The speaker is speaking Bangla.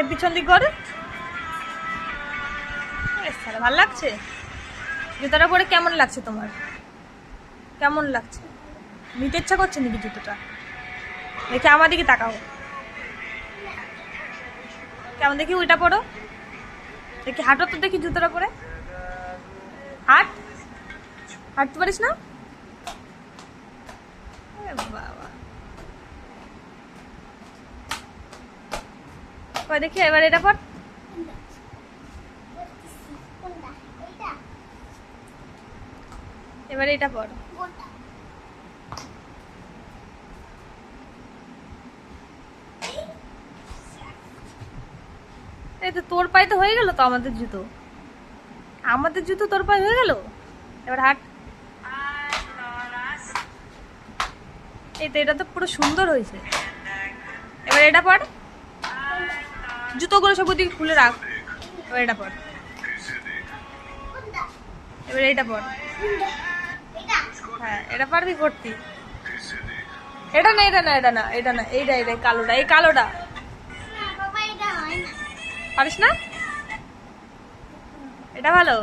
পিছন দিক করে ভালো লাগছে। জুতোটা পরে কেমন লাগছে তোমার? কেমন লাগছে? নিতে ইচ্ছা করছে নাকি জুতোটা? দেখে আমার দিকে তাকাও, কেমন দেখি ওইটা পরো দেখি, হাঁটো তো দেখি জুতোটা পরে, হাঁট, হাঁটতে পারিস না? বাবা, কই দেখি এবার এটা পর, এবার এটা পর। এই তো তোর পায়ে তো হয়ে গেল তো আমাদের জুতো, আমাদের জুতো তোর পায়ে হয়ে গেল। এবার হাঁট, এই তো এটা তো পুরো সুন্দর হয়েছে। এবার এটা পর, জুতোগুলো সব ওদিকে খুলে রাখ। এবার এটা পর, এবার এটা পর। হ্যাঁ এটা পারবি করতে। এটা না, এটা না, এটা না, এটা না, এইটা, এইটা কালোটা, এই কালোটা পারিস না? এটা ভালো।